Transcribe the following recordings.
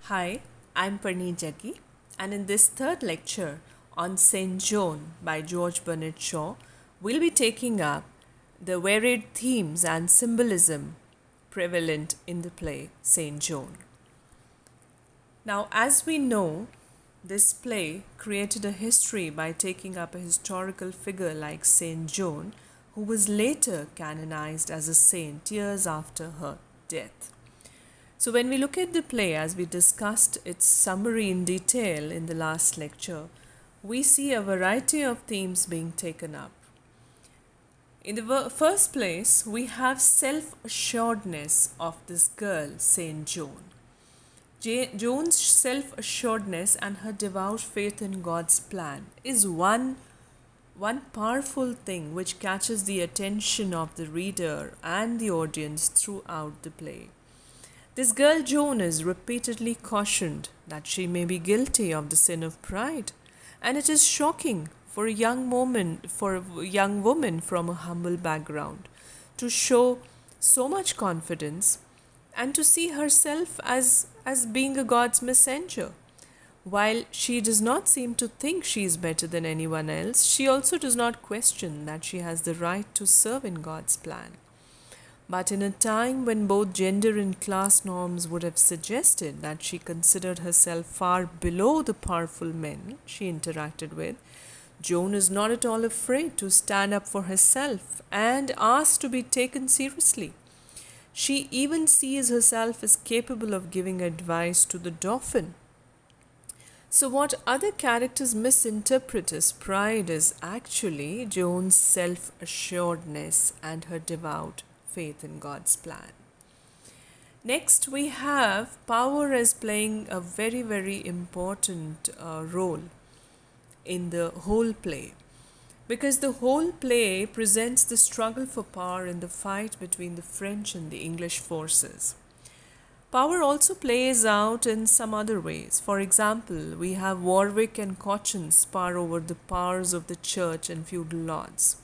Hi, I'm Parneet Jaggi, and in this third lecture on Saint Joan by George Bernard Shaw, we'll be taking up the varied themes and symbolism prevalent in the play Saint Joan. Now, as we know, this play created a history by taking up a historical figure like Saint Joan, who was later canonized as a saint years after her death. So, when we look at the play, as we discussed its summary in detail in the last lecture, we see a variety of themes being taken up. In the first place, we have self assuredness of this girl, Saint Joan. Joan's self assuredness and her devout faith in God's plan is one powerful thing which catches the attention of the reader and the audience throughout the play. This girl Joan is repeatedly cautioned that she may be guilty of the sin of pride, and it is shocking for a young woman from a humble background to show so much confidence and to see herself as being a God's messenger. While she does not seem to think she is better than anyone else, she also does not question that she has the right to serve in God's plan. But in a time when both gender and class norms would have suggested that she considered herself far below the powerful men she interacted with, Joan is not at all afraid to stand up for herself and ask to be taken seriously. She even sees herself as capable of giving advice to the dauphin. So, what other characters misinterpret as pride is actually Joan's self assuredness and her devout faith in God's plan. Next, we have power as playing a very, very important role in the whole play, because the whole play presents the struggle for power in the fight between the French and the English forces. Power also plays out in some other ways. For example, we have Warwick and Cochin spar over the powers of the church and feudal lords.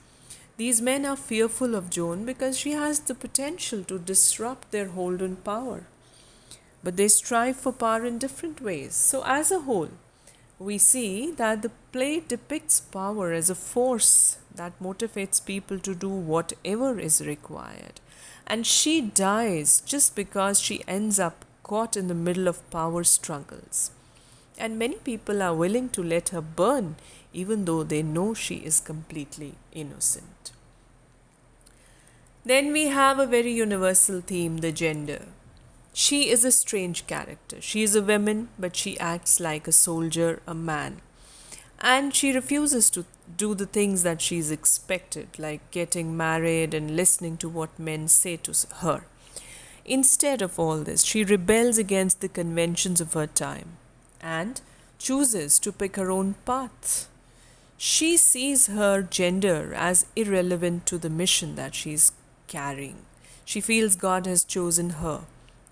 These men are fearful of Joan because she has the potential to disrupt their hold on power. But they strive for power in different ways. So, as a whole, we see that the play depicts power as a force that motivates people to do whatever is required. And she dies just because she ends up caught in the middle of power struggles. And many people are willing to let her burn even though they know she is completely innocent. Then we have a very universal theme, the gender. She is a strange character. She is a woman, but she acts like a soldier, a man. And she refuses to do the things that she is expected, like getting married and listening to what men say to her. Instead of all this, she rebels against the conventions of her time and chooses to pick her own path. She sees her gender as irrelevant to the mission that she's carrying. She feels God has chosen her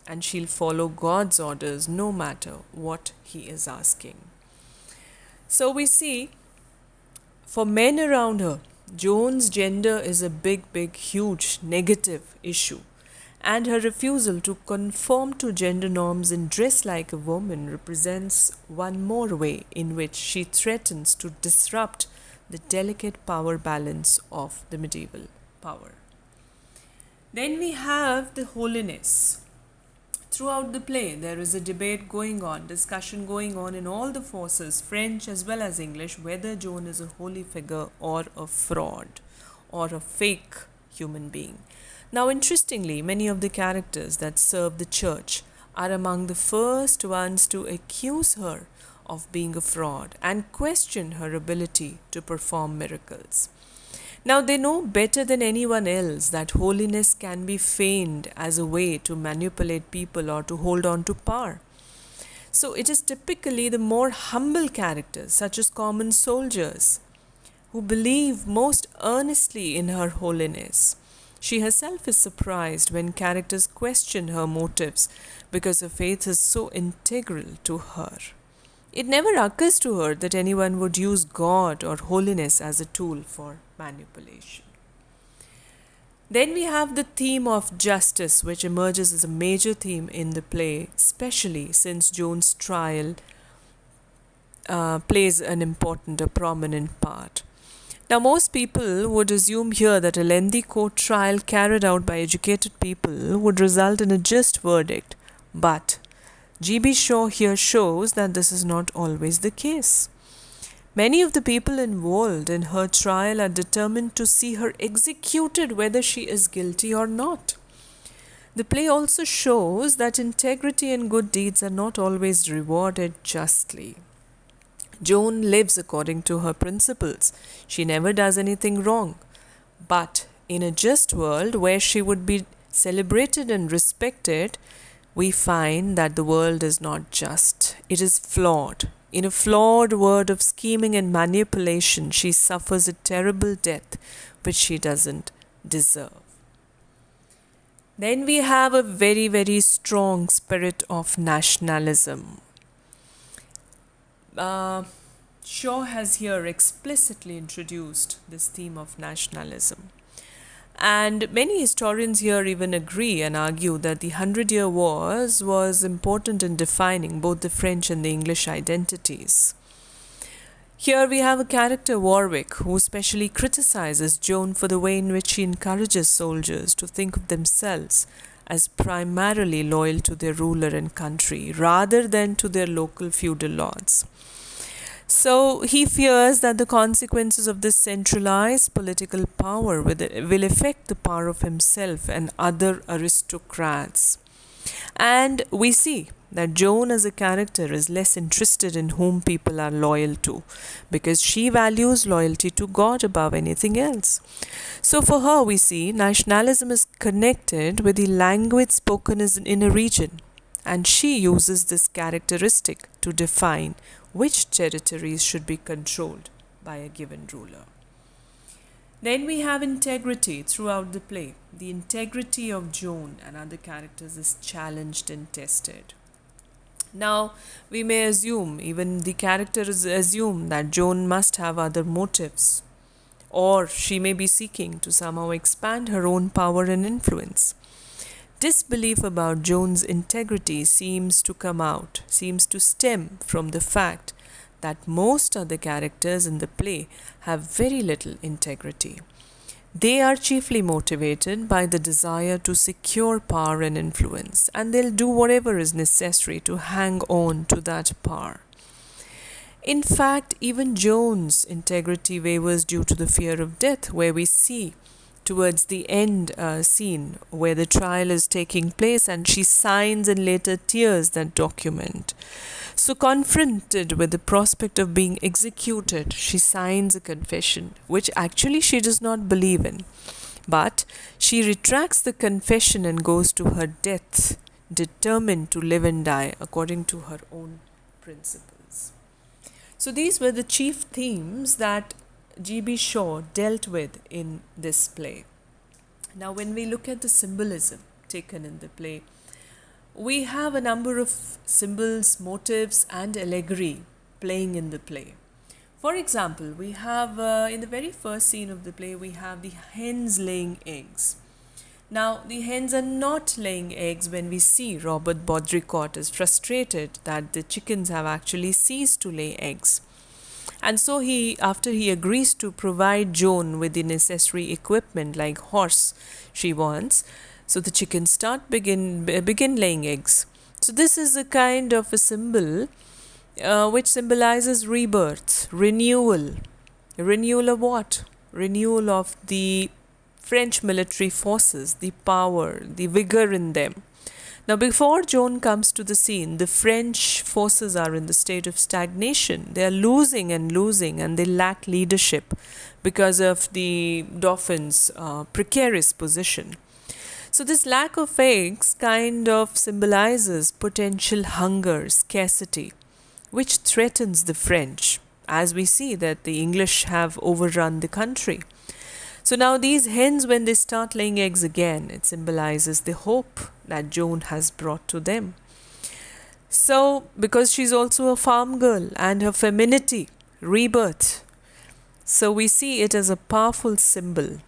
and she'll follow God's orders no matter what He is asking. So we see for men around her, Joan's gender is a big, huge negative issue. And her refusal to conform to gender norms and dress like a woman represents one more way in which she threatens to disrupt the delicate power balance of the medieval power. Then we have the holiness. Throughout the play, there is a debate going on, discussion going on in all the forces, French as well as English, whether Joan is a holy figure or a fraud or a fake human being. Now, interestingly, many of the characters that serve the church are among the first ones to accuse her of being a fraud and question her ability to perform miracles. Now, they know better than anyone else that holiness can be feigned as a way to manipulate people or to hold on to power. So, it is typically the more humble characters, such as common soldiers, who believe most earnestly in her holiness. She herself is surprised when characters question her motives because her faith is so integral to her. It never occurs to her that anyone would use God or holiness as a tool for manipulation. Then we have the theme of justice, which emerges as a major theme in the play, especially since Joan's trial plays an important, a prominent part. Now, most people would assume here that a lengthy court trial carried out by educated people would result in a just verdict. But G.B.Shaw here shows that this is not always the case. Many of the people involved in her trial are determined to see her executed whether she is guilty or not. The play also shows that integrity and good deeds are not always rewarded justly. Joan lives according to her principles. She never does anything wrong. But in a just world where she would be celebrated and respected, we find that the world is not just. It is flawed. In a flawed world of scheming and manipulation, she suffers a terrible death which she doesn't deserve. Then we have a very, very strong spirit of nationalism. Shaw has here explicitly introduced this theme of nationalism. And many historians here even agree and argue that the Hundred-Year Wars was important in defining both the French and the English identities. Here we have a character, Warwick, who specially criticizes Joan for the way in which she encourages soldiers to think of themselves as primarily loyal to their ruler and country rather than to their local feudal lords. So he fears that the consequences of this centralized political power will affect the power of himself and other aristocrats. And we see that Joan as a character is less interested in whom people are loyal to because she values loyalty to God above anything else. So for her, we see nationalism is connected with the language spoken in a region, and she uses this characteristic to define which territories should be controlled by a given ruler. Then we have integrity throughout the play. The integrity of Joan and other characters is challenged and tested. Now, we may assume, even the characters assume, that Joan must have other motives, or she may be seeking to somehow expand her own power and influence. Disbelief about Joan's integrity seems to stem from the fact that most other characters in the play have very little integrity. They are chiefly motivated by the desire to secure power and influence, and they'll do whatever is necessary to hang on to that power. In fact, even Joan's integrity wavers due to the fear of death, where we see towards the end scene where the trial is taking place and she signs and later tears that document. So confronted with the prospect of being executed, she signs a confession, which actually she does not believe in. But she retracts the confession and goes to her death, determined to live and die according to her own principles. So these were the chief themes that G.B.Shaw dealt with in this play. Now, when we look at the symbolism taken in the play, we have a number of symbols, motifs, and allegory playing in the play. For example, we have in the very first scene of the play, we have the hens laying eggs. Now, the hens are not laying eggs when we see Robert Baudricourt is frustrated that the chickens have actually ceased to lay eggs. And so after he agrees to provide Joan with the necessary equipment like horse she wants, so the chickens begin laying eggs. So this is a kind of a symbol which symbolizes rebirth, renewal. Renewal of what? Renewal of the French military forces, the power, the vigor in them. Now, before Joan comes to the scene, the French forces are in the state of stagnation. They are losing, and they lack leadership because of the Dauphin's precarious position. So this lack of eggs kind of symbolizes potential hunger, scarcity, which threatens the French, as we see that the English have overrun the country. So now these hens, when they start laying eggs again, it symbolizes the hope that Joan has brought to them. So, because she's also a farm girl and her femininity, rebirth. So we see it as a powerful symbol.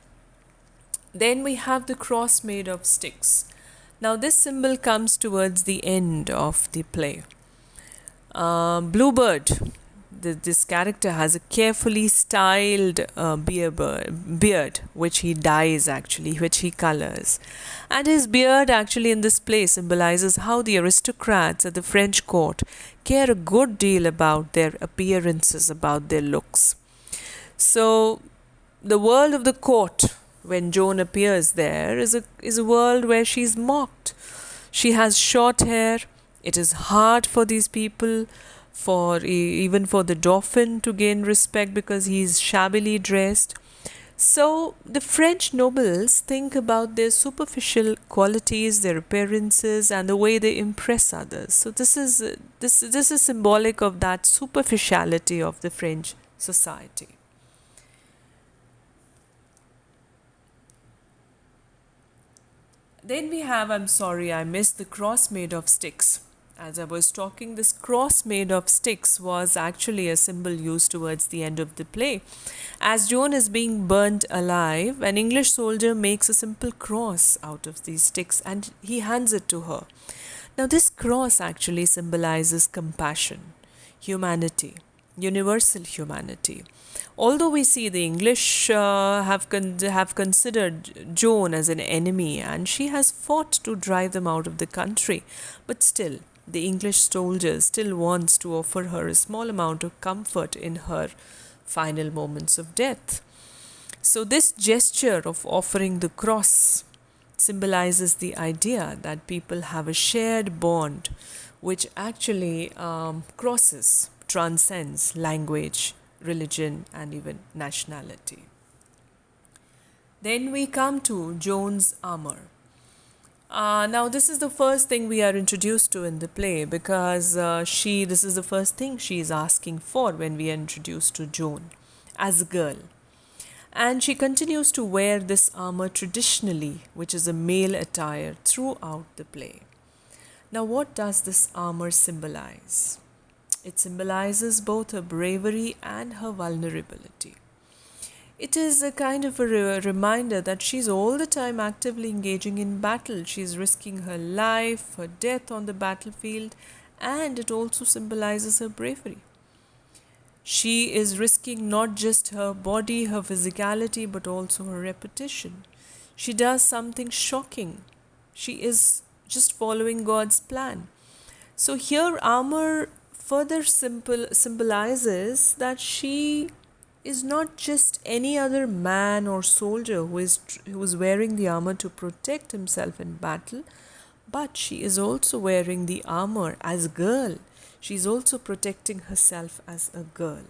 Then we have the cross made of sticks. Now, this symbol comes towards the end of the play. Bluebird, this character has a carefully styled beard, which he dyes actually, which he colors. And his beard actually in this play symbolizes how the aristocrats at the French court care a good deal about their appearances, about their looks. So, the world of the court, when Joan appears there, is a world where she's mocked. She has short hair. It is hard for these people, even for the dauphin, to gain respect because he's shabbily dressed. So the French nobles think about their superficial qualities, their appearances, and the way they impress others. So this is symbolic of that superficiality of the French society. Then we have, I'm sorry, I missed the cross made of sticks. As I was talking, this cross made of sticks was actually a symbol used towards the end of the play. As Joan is being burnt alive, an English soldier makes a simple cross out of these sticks and he hands it to her. Now, this cross actually symbolizes compassion, humanity, universal humanity. Although we see the English have considered Joan as an enemy and she has fought to drive them out of the country, but still, the English soldier still wants to offer her a small amount of comfort in her final moments of death. So, this gesture of offering the cross symbolizes the idea that people have a shared bond which actually crosses, transcends language, religion, and even nationality. Then we come to Joan's armor. Now, this is the first thing we are introduced to in the play because this is the first thing she is asking for when we are introduced to Joan as a girl. And she continues to wear this armor traditionally, which is a male attire, throughout the play. Now, what does this armor symbolize? It symbolizes both her bravery and her vulnerability. It is a kind of a reminder that she's all the time actively engaging in battle. She's risking her life, her death on the battlefield, and it also symbolizes her bravery. She is risking not just her body, her physicality, but also her reputation. She does something shocking. She is just following God's plan. So here, armor further symbolizes that she is not just any other man or soldier who is wearing the armor to protect himself in battle, but she is also wearing the armor as a girl. She is also protecting herself as a girl.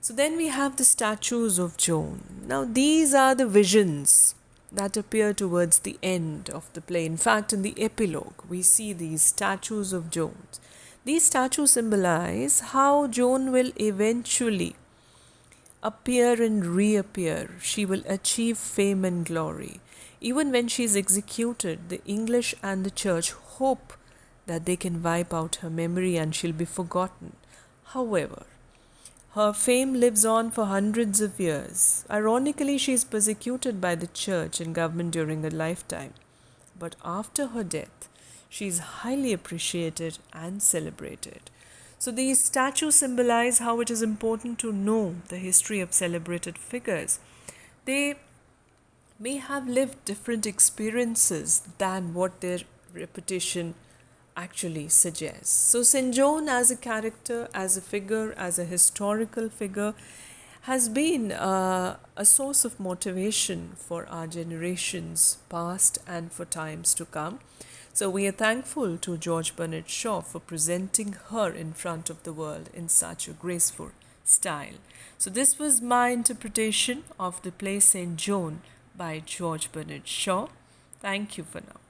So then we have the statues of Joan. Now these are the visions that appear towards the end of the play. In fact, in the epilogue, we see these statues of Joan. These statues symbolize how Joan will eventually appear and reappear. She will achieve fame and glory. Even when she is executed, the English and the church hope that they can wipe out her memory and she'll be forgotten. However, her fame lives on for hundreds of years. Ironically, she is persecuted by the church and government during her lifetime. But after her death, she is highly appreciated and celebrated. So these statues symbolize how it is important to know the history of celebrated figures. They may have lived different experiences than what their reputation actually suggests. So St. John as a character, as a figure, as a historical figure, has been a source of motivation for our generations past and for times to come. So we are thankful to George Bernard Shaw for presenting her in front of the world in such a graceful style. So this was my interpretation of the play St. Joan by George Bernard Shaw. Thank you for now.